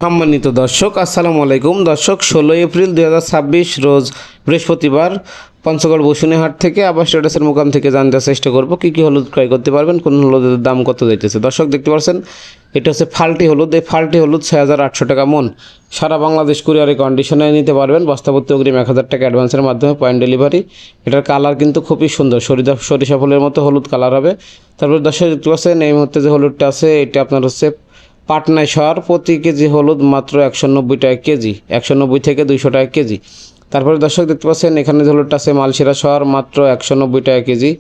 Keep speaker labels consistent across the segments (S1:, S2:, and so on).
S1: সম্মানিত দর্শক আসসালামু আলাইকুম। দর্শক 16 এপ্রিল 2026 রোজ বৃহস্পতিবার পঞ্চগড় বসুনিহাট থেকে আবার স্ট্যাটাসের মোকাম থেকে জানতে চেষ্টা করব কী কী হলুদ ক্রয় করতে পারবেন, কোন হলুদের দাম কত যাইতেছে। দর্শক দেখতে পাচ্ছেন এটা হচ্ছে ফাল্টি হলুদ। এই ফাল্টি হলুদ 6,800 টাকা মন। সারা বাংলাদেশ কুরিয়ারে কন্ডিশনে নিতে পারবেন। বস্তাপত্তি অগ্রিম 1,000 টাকা অ্যাডভান্সের মাধ্যমে পয়েন্ট ডেলিভারি। এটার কালার কিন্তু খুবই সুন্দর, সরিষা ফুলের মতো হলুদ কালার হবে। তারপর দর্শক দেখতে পাচ্ছেন এই মুহূর্তে যে হলুদটা আছে এটা আপনার হচ্ছে পাটনায় শহর। প্রতি কেজি হলুদ মাত্র 190 টাকা কেজি, 190 থেকে 200 টাকা কেজি। তারপরে দর্শক দেখতে পাচ্ছেন এখানে যে হলুদটা আছে মালশিরা শহর, মাত্র 190 টাকা কেজি।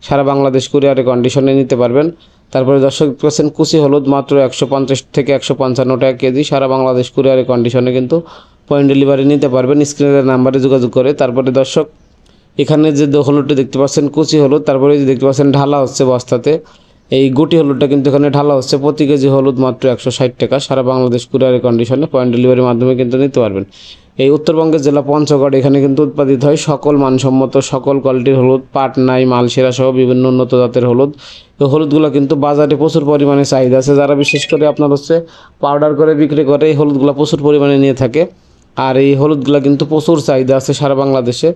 S1: সারা বাংলাদেশ কুরিয়ারে কন্ডিশনে নিতে পারবেন। তারপরে দর্শক দেখতে পাচ্ছেন কুচি হলুদ মাত্র 150 থেকে 155 টাকা কেজি। সারা বাংলাদেশ কুরিয়ারে কন্ডিশনে কিন্তু পয়েন্ট ডেলিভারি নিতে পারবেন স্ক্রিনের নাম্বারে যোগাযোগ করে। তারপরে দর্শক এখানে যে হলুদটা দেখতে পাচ্ছেন কুচি হলুদ, তারপরে যে দেখতে পাচ্ছেন ঢালা হচ্ছে বস্তাতে, এই গুটি হলুদটা কিন্তু এখানে ঢালা হচ্ছে। প্রতি কেজি হলুদ মাত্র 160 টাকা। সারা বাংলাদেশ কুরিয়ারের কন্ডিশনে পয়েন্ট ডেলিভারির মাধ্যমে কিন্তু নিতে পারবেন। এই উত্তরবঙ্গের জেলা পঞ্চগড়, এখানে কিন্তু উৎপাদিত হয় সকল মানসম্মত সকল কোয়ালিটির হলুদ, পাটনাই মালশিরা সহ বিভিন্ন উন্নত জাতের হলুদ। এই হলুদগুলো কিন্তু বাজারে প্রচুর পরিমাণে চাহিদা আছে। যারা বিশেষ করে আপনার হচ্ছে পাউডার করে বিক্রি করে এই হলুদগুলো প্রচুর পরিমাণে নিয়ে থাকে। আর এই হলুদগুলো কিন্তু প্রচুর চাহিদা আছে সারা বাংলাদেশে।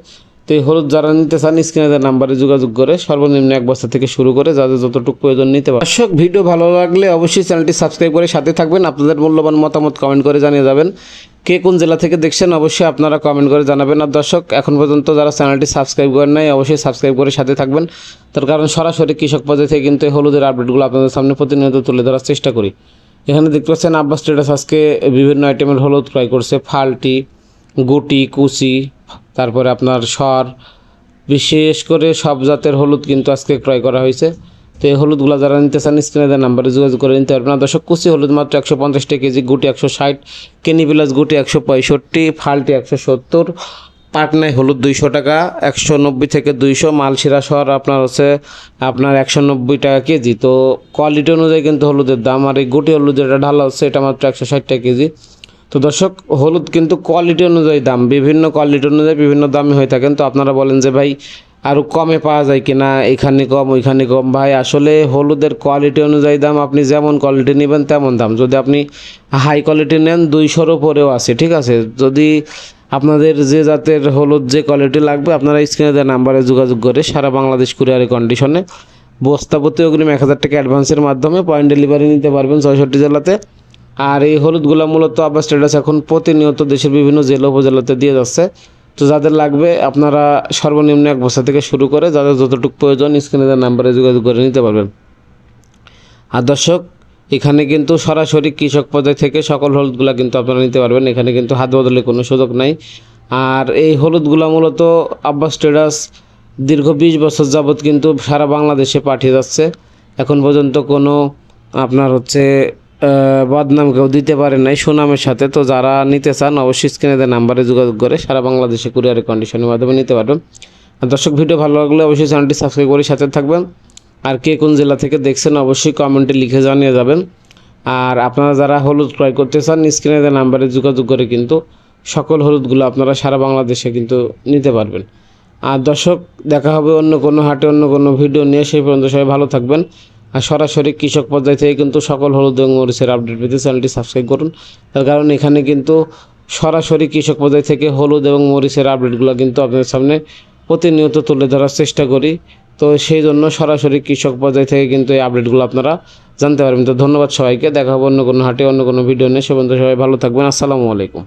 S1: তো এই হলুদ যারা নিতে চান স্ক্রিনের নাম্বারে যোগাযোগ করে সর্বনিম্ন 1 বস্তা থেকে শুরু করে যাদের যতটুকু প্রয়োজন নিতে পারেন। দর্শক ভিডিও ভালো লাগলে অবশ্যই চ্যানেলটি সাবস্ক্রাইব করে সাথে থাকবেন। আপনাদের মূল্যবান মতামত কমেন্ট করে জানিয়ে যাবেন। কে কোন জেলা থেকে দেখছেন অবশ্যই আপনারা কমেন্ট করে জানাবেন। আর দর্শক এখন পর্যন্ত যারা চ্যানেলটি সাবস্ক্রাইব করেন নাই অবশ্যই সাবস্ক্রাইব করে সাথে থাকবেন। তার কারণ সরাসরি কৃষক পর্যায়ে থেকে কিন্তু এই হলুদের আপডেটগুলো আপনাদের সামনে প্রতিনিয়ত তুলে ধরার চেষ্টা করি। এখানে দেখতে পাচ্ছেন আব্বাস ট্রেডার্স আজকে বিভিন্ন আইটেমের হলুদ ক্রয় করছে। ফাল্টি, গুটি, কুচি, তারপরে আপনার সর, বিশেষ করে সব জাতের হলুদ কিন্তু আজকে ক্রয় করা হয়েছে। তো এই হলুদগুলো যারা নিতে চান স্ক্রিনে নাম্বারে যোগাযোগ করে নিতে পারবেন। দর্শক কুচি হলুদ মাত্র 150 টাকা কেজি, গুটি 160, কেনি প্লাস গুটি 165, ফাল্টি 170, পাটনায় হলুদ 200 টাকা, 190 থেকে 200, মালশিরা শহর আপনার হচ্ছে আপনার 190 টাকা কেজি। তো কোয়ালিটি অনুযায়ী কিন্তু হলুদের দাম। আর এই গুটি হলুদ যেটা ঢালা হচ্ছে এটা মাত্র 160 টাকা কেজি। তো দর্শক হলুদ কিন্তু কোয়ালিটি অনুযায়ী দাম, বিভিন্ন কোয়ালিটি অনুযায়ী বিভিন্ন দামে হয়ে থাকেন। তো আপনারা বলেন যে ভাই আরও কমে পাওয়া যায় কি না, এখানে কম ওইখানে কম। ভাই আসলে হলুদের কোয়ালিটি অনুযায়ী দাম, আপনি যেমন কোয়ালিটি নেবেন তেমন দাম। যদি আপনি হাই কোয়ালিটি নেন 200-র উপরেও আছে, ঠিক আছে। যদি আপনাদের যে জাতের হলুদ যে কোয়ালিটি লাগবে আপনারা স্ক্রিনে দেওয়া নাম্বারে যোগাযোগ করে সারা বাংলাদেশ কুরিয়ারে কন্ডিশনে বস্তাপতি অগ্রিম 1,000 টাকা অ্যাডভান্সের মাধ্যমে পয়েন্ট ডেলিভারি নিতে পারবেন 64 জেলাতে। আর এই হলুদগুলো মূলত আব্বাস ট্রেডার্স এখন প্রতিনিয়ত দেশের বিভিন্ন জেলা উপজেলাতে দিয়ে যাচ্ছে। তো যাদের লাগবে আপনারা সর্বনিম্ন 1 বস্তা থেকে শুরু করে যাদের যতটুকু প্রয়োজন স্ক্রিনের নাম্বারে যোগাযোগ করে নিতে পারবেন। আর দর্শক এখানে কিন্তু সরাসরি কৃষক পর্যায় থেকে সকল হলুদগুলো কিন্তু আপনারা নিতে পারবেন। এখানে কিন্তু হাত বদলের কোনো সুযোগ নাই। আর এই হলুদগুলো মূলত আব্বাস ট্রেডার্স দীর্ঘ 20 বছর যাবৎ কিন্তু সারা বাংলাদেশে পাঠিয়ে যাচ্ছে। এখন পর্যন্ত কোনো আপনার হচ্ছে বদনাম কেউ দিতে পারে নাই, সুনামের সাথে। তো যারা নিতে চান অবশ্যই স্ক্রিনে নাম্বারে যোগাযোগ করে সারা বাংলাদেশে কুরিয়ারের কন্ডিশনের মাধ্যমে নিতে পারবেন। আর দর্শক ভিডিও ভালো লাগলে অবশ্যই চ্যানেলটি সাবস্ক্রাইব করে সাথে থাকবেন। আর কে কোন জেলা থেকে দেখছেন অবশ্যই কমেন্টে লিখে জানিয়ে যাবেন। আর আপনারা যারা হলুদ ক্রয় করতে চান স্ক্রিনে নাম্বারে যোগাযোগ করে কিন্তু সকল হলুদগুলো আপনারা সারা বাংলাদেশে কিন্তু নিতে পারবেন। আর দর্শক দেখা হবে অন্য কোনো হাটে অন্য কোনো ভিডিও নিয়ে। সেই পর্যন্ত সবাই ভালো থাকবেন। আর সরাসরি কৃষক পর্যায় থেকে কিন্তু সকল হলুদ এবং মরিচের আপডেট পেতে চ্যানেলটি সাবস্ক্রাইব করুন। তার কারণ এখানে কিন্তু সরাসরি কৃষক পর্যায় থেকে হলুদ এবং মরিচের আপডেটগুলো কিন্তু আপনাদের সামনে প্রতিনিয়ত তুলে ধরার চেষ্টা করি। তো সেই জন্য সরাসরি কৃষক পর্যায় থেকে কিন্তু এই আপডেটগুলো আপনারা জানতে পারবেন। তো ধন্যবাদ সবাইকে। দেখা হবে অন্য কোনো হাটে অন্য কোনো ভিডিও নিয়ে। সে পর্যন্ত সবাই ভালো থাকবেন। আসসালামু আলাইকুম।